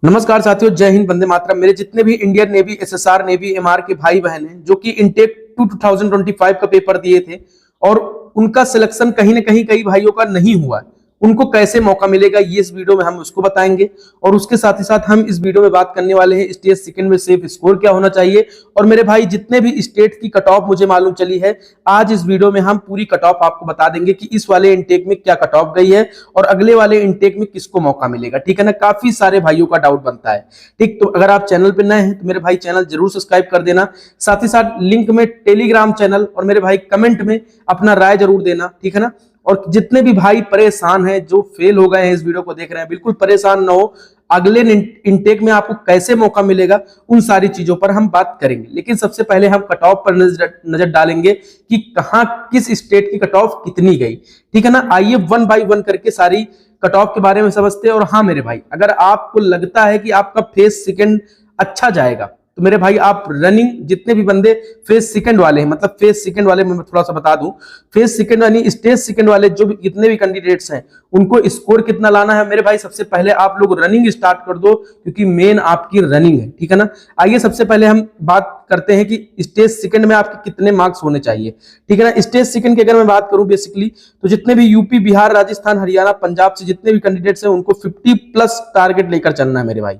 नमस्कार साथियों, जय हिंद, वंदे मातरम। मेरे जितने भी Indian navy, SSR navy, MR के भाई बहन हैं जो कि इनटेक 2025 का पेपर दिए थे और उनका सिलेक्शन कहीं ना कहीं कई भाइयों का नहीं हुआ है, उनको कैसे मौका मिलेगा ये इस वीडियो में हम उसको बताएंगे। और उसके साथ ही साथ हम इस वीडियो में बात करने वाले हैं स्टेट सेकंड में सेफ स्कोर क्या होना चाहिए। और मेरे भाई जितने भी स्टेट की कट ऑफ मुझे मालूम चली है, आज इस वीडियो में हम पूरी कट ऑफ आपको बता देंगे कि इस वाले इनटेक में क्या कट ऑफ गई है और अगले वाले इनटेक में किसको मौका मिलेगा। ठीक है ना, काफी सारे भाइयों का डाउट बनता है। ठीक, तो अगर आप चैनल पर नए हैं तो मेरे भाई चैनल जरूर सब्सक्राइब कर देना। साथ ही साथ लिंक में टेलीग्राम चैनल और मेरे भाई कमेंट में अपना राय जरूर देना। ठीक है ना, और जितने भी भाई परेशान हैं, जो फेल हो गए हैं, इस वीडियो को देख रहे हैं, बिल्कुल परेशान ना हो। अगले इनटेक में आपको कैसे मौका मिलेगा उन सारी चीजों पर हम बात करेंगे। लेकिन सबसे पहले हम कट ऑफ पर नजर डालेंगे कि कहां किस स्टेट की कट ऑफ कितनी गई। ठीक है ना, आइए वन बाय वन करके सारी कट ऑफ के बारे में समझते हैं। और हाँ मेरे भाई, अगर आपको लगता है कि आपका फेज सेकंड अच्छा जाएगा तो मेरे भाई आप रनिंग, जितने भी बंदे फेज सेकंड वाले हैं, मतलब फेज सेकंड वाले में मैं थोड़ा सा बता दूं, फेज सेकंड यानी स्टेज सेकंड वाले जो भी जितने भी कैंडिडेट्स हैं उनको स्कोर कितना लाना है मेरे भाई। सबसे पहले आप लोग रनिंग स्टार्ट कर दो, क्योंकि मेन आपकी रनिंग है। ठीक है ना, आइए सबसे पहले हम बात करते हैं कि स्टेज सेकंड में आपके कितने मार्क्स होने चाहिए। ठीक है ना, स्टेज सेकंड की अगर मैं बात करूं बेसिकली, तो जितने भी यूपी, बिहार, राजस्थान, हरियाणा, पंजाब से जितने भी कैंडिडेट्स हैं उनको 50+ टारगेट लेकर चलना है मेरे भाई।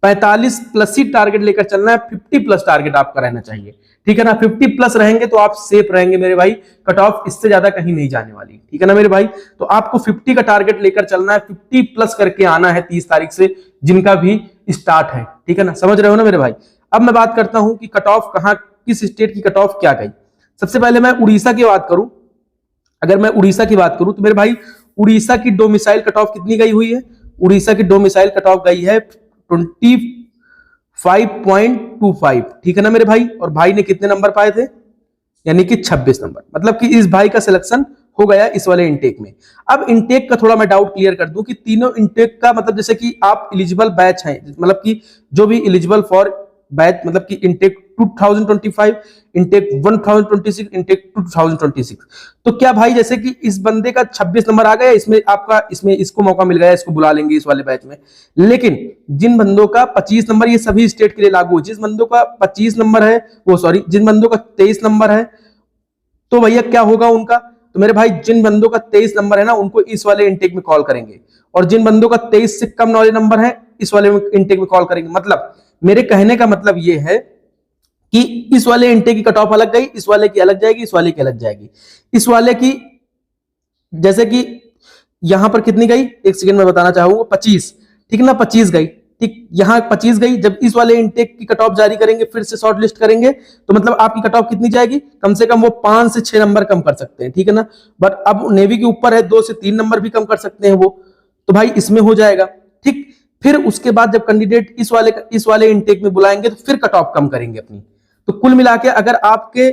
45+ ही टारगेट लेकर चलना है, 50+ टारगेट आपका रहना चाहिए। ठीक है ना, 50+ रहेंगे तो आप सेफ रहेंगे मेरे भाई, कट ऑफ इससे ज्यादा कहीं नहीं जाने वाली। ठीक है ना मेरे भाई, तो आपको 50 का टारगेट लेकर चलना है, 50+ करके आना है 30 तारीख से, जिनका भी स्टार्ट है। ठीक है ना, समझ रहे हो ना मेरे भाई। अब मैं बात करता हूं कि कट ऑफ कहां, किस स्टेट की कट ऑफ क्या गई। सबसे पहले मैं उड़ीसा की बात करूं। अगर मैं उड़ीसा की बात करूं तो मेरे भाई उड़ीसा की डोमिसाइल कट ऑफ कितनी गई हुई है। उड़ीसा की डोमिसाइल कट ऑफ गई है 25.25। ठीक है ना मेरे भाई, और भाई ने कितने नंबर पाए थे, यानी कि 26 नंबर। मतलब कि इस भाई का सिलेक्शन हो गया इस वाले इनटेक में। अब इनटेक का थोड़ा मैं डाउट क्लियर कर दूं कि तीनों इनटेक का मतलब, जैसे कि आप एलिजिबल बैच हैं, मतलब कि जो भी एलिजिबल फॉर बैच, मतलब कि इनटेक 2025, इनटेक 1026, इनटेक 2026, तो क्या भाई जैसे कि इस बंदे का 26 नंबर आ गया, इसमें आपका, इसमें इसको मौका मिल गया, इसको बुला लेंगे इस वाले बैच में। लेकिन जिन बंदों का 25 नंबर, ये सभी स्टेट के लिए लागू है, जिस बंदों का 25 नंबर है, वो सॉरी, जिन बंदों का 23 नंबर है, तो भैया क्या होगा उनका, तो मेरे भाई जिन बंदों का 23 नंबर है ना, उनको इस वाले इनटेक में कॉल करेंगे। और जिन बंदों का 23 से कम वाले नंबर है, इस वाले इनटेक में कॉल करेंगे। मतलब मेरे कहने का मतलब ये है कि इस वाले इंटेक की कट ऑफ अलग गई, इस वाले की अलग जाएगी, इस वाले की अलग जाएगी। इस वाले की जैसे कि यहां पर कितनी गई, एक सेकंड में बताना चाहूंगा, 25। ठीक ना, 25 गई। ठीक, यहां 25 गई। जब इस वाले इंटेक की कट ऑफ जारी करेंगे, फिर से शॉर्ट लिस्ट करेंगे, तो मतलब आपकी कट ऑफ कितनी जाएगी, कम से कम वो 5 से 6 नंबर कम कर सकते हैं। ठीक है ना, बट अब नेवी के ऊपर है, 2 से 3 नंबर भी कम कर सकते हैं वो, तो भाई इसमें हो जाएगा। ठीक, फिर उसके बाद जब कैंडिडेट इस वाले इंटेक में बुलाएंगे तो फिर कट ऑफ कम करेंगे अपनी। तो कुल मिला के अगर आपके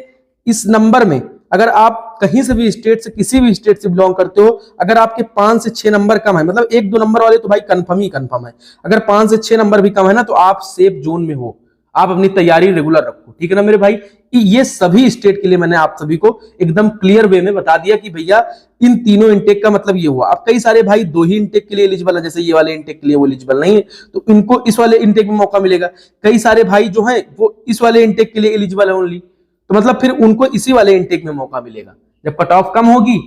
इस नंबर में, अगर आप कहीं से भी स्टेट से, किसी भी स्टेट से बिलोंग करते हो, अगर आपके 5 से 6 नंबर कम है, मतलब 1-2 नंबर वाले तो भाई कंफर्म ही कंफर्म है, अगर 5 से 6 नंबर भी कम है ना, तो आप सेफ जोन में हो, आप अपनी तैयारी रेगुलर रखो। ठीक है ना मेरे भाई, ये सभी स्टेट के लिए मैंने आप सभी को एकदम क्लियर वे में बता दिया कि भैया इन तीनों इंटेक का मतलब ये हुआ। अब कई सारे भाई 2 ही इंटेक के लिए एलिजिबल है, जैसे ये वाले इंटेक के लिए वो एलिजिबल नहीं है, तो इनको इस वाले इंटेक में मौका मिलेगा। कई सारे भाई जो हैं वो इस वाले इंटेक के लिए एलिजिबल है ओनली, तो मतलब फिर उनको इसी वाले इंटेक में मौका मिलेगा। जब कट ऑफ कम होगी,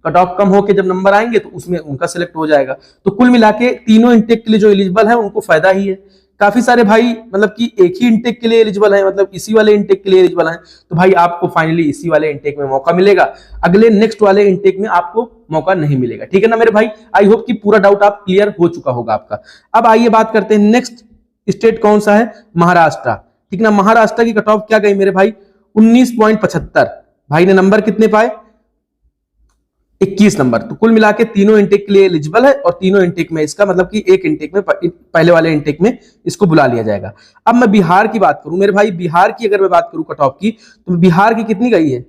कट ऑफ कम होके जब नंबर आएंगे तो उसमें उनका सिलेक्ट हो जाएगा। तो कुल मिला के तीनों इंटेक के लिए जो एलिजिबल है उनको फायदा ही है। काफी सारे भाई मतलब कि एक ही इंटेक के लिए एलिजिबल है, मतलब इसी वाले इंटेक के लिए एलिजिबल है, तो भाई आपको फाइनली इसी वाले इंटेक में मौका मिलेगा, अगले नेक्स्ट वाले इंटेक में आपको मौका नहीं मिलेगा। ठीक है ना मेरे भाई, आई होप कि पूरा डाउट आप क्लियर हो चुका होगा आपका। अब आइए बात करते हैं नेक्स्ट स्टेट कौन सा है, महाराष्ट्र। ठीक ना, महाराष्ट्र की कट ऑफ क्या गई मेरे भाई, 19.75। भाई ने नंबर कितने पाए, 21 नंबर। तो कुल मिला के तीनों इंटेक के लिए एलिजिबल है, और तीनों इंटेक में इसका मतलब कि एक इंटेक में, पहले वाले इंटेक में इसको बुला लिया जाएगा। अब मैं बिहार की बात करूं मेरे भाई, बिहार की अगर मैं बात करूं कट ऑफ की, तो बिहार की कितनी गई है,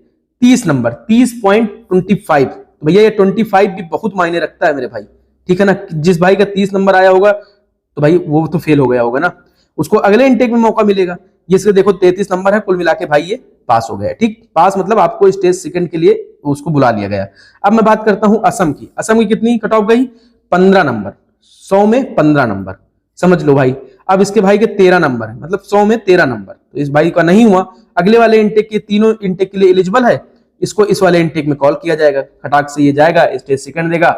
30 नंबर, 30.25। तो भैया ये 25 भी बहुत मायने रखता है मेरे भाई। ठीक है ना, जिस भाई का 30 नंबर आया होगा तो भाई वो तो फेल हो गया होगा ना, उसको अगले इंटेक में मौका मिलेगा। ये इसके देखो 33 नंबर है, कुल मिला के भाई ये पास हो गया। ठीक, पास मतलब आपको स्टेज सेकंड के लिए उसको बुला लिया गया। अब मैं बात करता हूं असम की। असम की कितनी कट ऑफ गई, 15 नंबर, 100 में 15 नंबर। समझ लो भाई। अब इसके भाई के 13 नंबर है, मतलब 100 में 13 नंबर, तो इस भाई का नहीं हुआ। अगले वाले इनटेक के तीनों इनटेक के लिए एलिजिबल है, इसको इस वाले इनटेक में कॉल किया जाएगा। खटाक से ये जाएगा, स्टेज सेकंड देगा,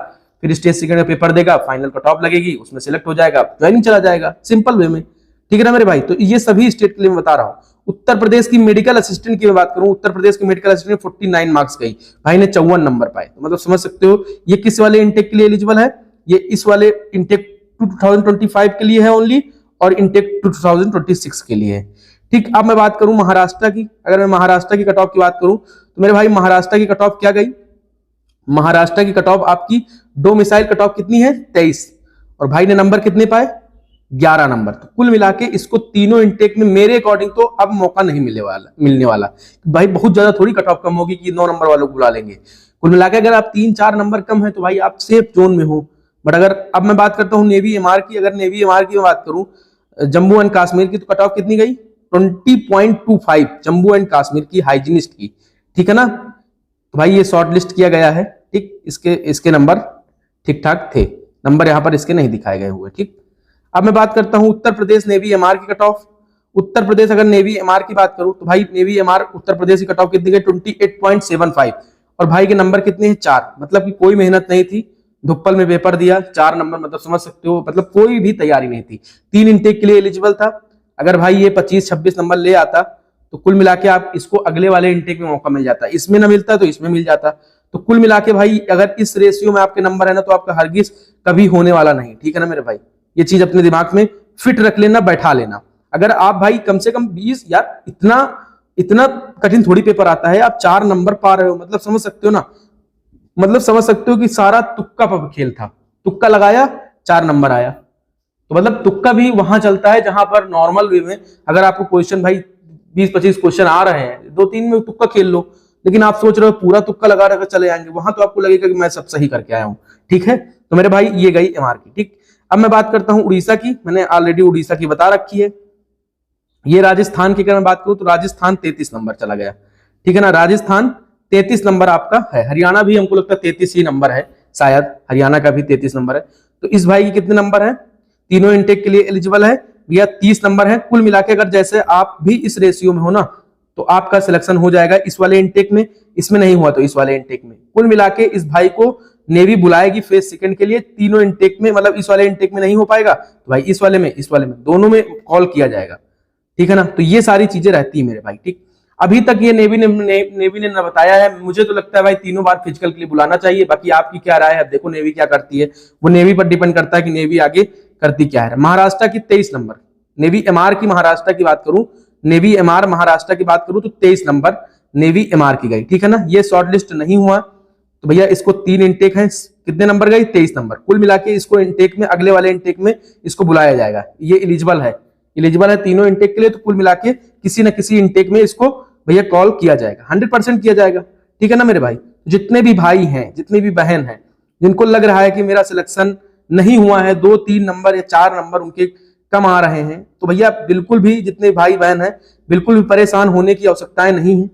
फिर स्टेज सेकंड का पेपर देगा, फाइनल कट ऑफ लगेगी, उसमें सिलेक्ट हो जाएगा, ज्वाइनिंग चला जाएगा, सिंपल वे में। ठीक है ना मेरे भाई। तो ये सभी स्टेट के लिए मैं बता रहा हूँ। उत्तर प्रदेश की मेडिकल असिस्टेंट की मैं बात करूं, उत्तर प्रदेश की मेडिकल असिस्टेंट 49 मार्क्स गई, भाई ने 54 नंबर पाए। तो मतलब समझ सकते हो ये किस वाले इनटेक के लिए एलिजिबल है, ये इस वाले इनटेक 2025 के लिए है ओनली, और इनटेक 2026 के लिए है। ठीक, अब मैं बात करूं महाराष्ट्र की। अगर मैं महाराष्ट्र की कट ऑफ की बात करूं तो मेरे भाई महाराष्ट्र की कट ऑफ क्या गई, महाराष्ट्र की कट ऑफ आपकी दो मिसाइल कट ऑफ कितनी है 23, और भाई ने नंबर कितने पाए 11 नंबर। तो कुल मिला के इसको तीनों इनटेक में मेरे अकॉर्डिंग तो अब मौका नहीं मिलने वाला भाई। बहुत ज्यादा थोड़ी कट ऑफ कम होगी कि 9 नंबर वालों को बुला लेंगे। कुल मिला के अगर आप 3-4 नंबर कम है तो भाई आप सेफ जोन में हो। बट अगर अब मैं बात करता हूँ नेवी एमआर की, अगर नेवी एमआर की मैं बात करूं जम्मू एंड कश्मीर की, तो कट ऑफ कितनी गई 20.25 जम्मू एंड कश्मीर की हाइजीनिस्ट की। ठीक है ना। तो भाई ये शॉर्ट लिस्ट किया गया है। ठीक, इसके नंबर ठीक ठाक थे, नंबर यहाँ पर इसके नहीं दिखाए गए हुए। ठीक, अब मैं बात करता हूं उत्तर प्रदेश नेवी एमआर की कट ऑफ। उत्तर प्रदेश अगर नेवी एमआर की बात करूं तो भाई नेवी एमआर उत्तर प्रदेश की कट ऑफ कितनी गई 28.75, और भाई के नंबर कितने हैं 4। मतलब कि कोई मेहनत नहीं थी, धुप्पल में पेपर दिया 4 नंबर, मतलब समझ सकते हो, मतलब कोई भी तैयारी नहीं थी। 3 इनटेक के लिए एलिजिबल था। अगर भाई ये 25-26 नंबर ले आता तो कुल मिला के आप इसको अगले वाले इनटेक में मौका मिल जाता, इसमें ना मिलता तो इसमें मिल जाता। तो कुल मिला के भाई अगर इस रेशियो में आपके नंबर है ना तो आपका हरगिज कभी होने वाला नहीं। ठीक है ना मेरे भाई, ये चीज अपने दिमाग में फिट रख लेना, बैठा लेना। अगर आप भाई कम से कम 20, यार इतना कठिन थोड़ी पेपर आता है, आप 4 नंबर पा रहे हो, मतलब समझ सकते हो ना, मतलब समझ सकते हो कि सारा तुक्का खेल था, तुक्का लगाया 4 नंबर आया। तो मतलब तुक्का भी वहां चलता है जहां पर नॉर्मल वे में अगर आपको क्वेश्चन भाई 20-25 क्वेश्चन आ रहे हैं, 2-3 में तुक्का खेल लो, लेकिन आप सोच रहे हो पूरा तुक्का लगा रखकर चले आएंगे, वहां तो आपको लगेगा कि मैं सब सही करके आया हूं। ठीक है, तो मेरे भाई ये गई एमआर की। ठीक, अब मैं बात करता हूं उड़ीसा की। मैंने ऑलरेडी उड़ीसा की बता रखी है। ये राजस्थान की अगर मैं बात करूं तो राजस्थान 33 नंबर चला गया। ठीक है ना, राजस्थान 33 नंबर आपका है। हरियाणा भी हमको लगता है 33 ही नंबर है, शायद हरियाणा का भी 33 नंबर है। तो इस भाई की कितने नंबर है, तीनों इनटेक के लिए एलिजिबल है भैया 30 नंबर है। कुल मिला के अगर जैसे आप भी इस रेशियो में हो ना तो आपका सिलेक्शन हो जाएगा इस वाले इनटेक में, इसमें नहीं हुआ तो इस वाले इनटेक में। कुल मिला के इस भाई को नेवी बुलाएगी फेज सेकंड के लिए तीनों इनटेक में, मतलब इस वाले इनटेक में नहीं हो पाएगा तो भाई इस वाले में दोनों में कॉल किया जाएगा। ठीक है ना, तो ये सारी चीजें रहती है मेरे भाई। ठीक, अभी तक ये नेवी ने ना बताया है, मुझे तो लगता है भाई तीनों बार फिजिकल के लिए बुलाना चाहिए। बाकी आपकी क्या राय है, अब देखो नेवी क्या करती है, वो नेवी पर डिपेंड करता है कि नेवी आगे करती क्या है। महाराष्ट्र की 23 नंबर, नेवी एमआर की महाराष्ट्र की बात करूं, नेवी एमआर महाराष्ट्र की बात करूं तो 23 नंबर नेवी एमआर की गई। ठीक है ना, ये शॉर्ट लिस्ट नहीं हुआ तो भैया इसको 3 इनटेक है, कितने नंबर गई 23 नंबर। कुल मिला के इसको इनटेक में अगले वाले इनटेक में इसको बुलाया जाएगा, ये एलिजिबल है तीनों इनटेक के लिए। तो कुल मिला के किसी न किसी इनटेक में इसको भैया कॉल किया जाएगा, 100% किया जाएगा। ठीक है ना मेरे भाई, जितने भी भाई हैं, जितनी भी बहन हैं, जिनको लग रहा है कि मेरा सिलेक्शन नहीं हुआ है, 2-3 नंबर या 4 नंबर उनके कम आ रहे हैं, तो भैया बिल्कुल भी जितने भाई बहन हैं बिल्कुल भी परेशान होने की आवश्यकताएं नहीं है।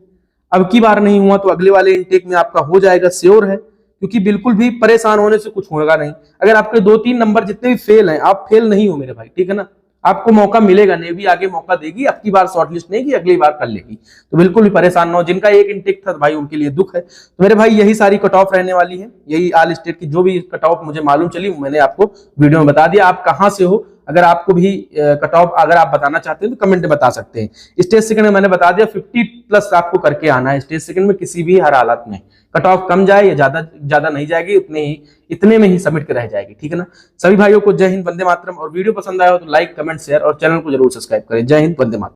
अब की बार नहीं हुआ तो अगले वाले इनटेक में आपका हो जाएगा, श्योर है, क्योंकि बिल्कुल भी परेशान होने से कुछ होगा नहीं। अगर आपके 2-3 नंबर जितने भी फेल हैं, आप फेल नहीं हो मेरे भाई। ठीक है ना, आपको मौका मिलेगा, नेवी आगे मौका देगी, अब की बार शॉर्टलिस्ट नहीं की, अगली बार कर लेगी। तो बिल्कुल भी परेशान ना हो। जिनका एक इनटेक था भाई उनके लिए दुख है। तो मेरे भाई यही सारी कट ऑफ रहने वाली है, यही ऑल स्टेट की जो भी कट ऑफ मुझे मालूम चली मैंने आपको वीडियो में बता दिया। आप कहां से हो, अगर आपको भी कट ऑफ अगर आप बताना चाहते हैं तो कमेंट में बता सकते हैं। स्टेज सेकंड में मैंने बता दिया 50+ आपको करके आना है स्टेज सेकंड में, किसी भी हर हालत में। कट ऑफ कम जाए या ज्यादा नहीं जाएगी, इतने में ही सबमिट कर रह जाएगी। ठीक है ना, सभी भाइयों को जय हिंद, वंदे मातरम। और वीडियो पसंद आया हो तो लाइक, कमेंट, शेयर और चैनल को जरूर सब्सक्राइब करें। जय हिंद, वंदे मातरम।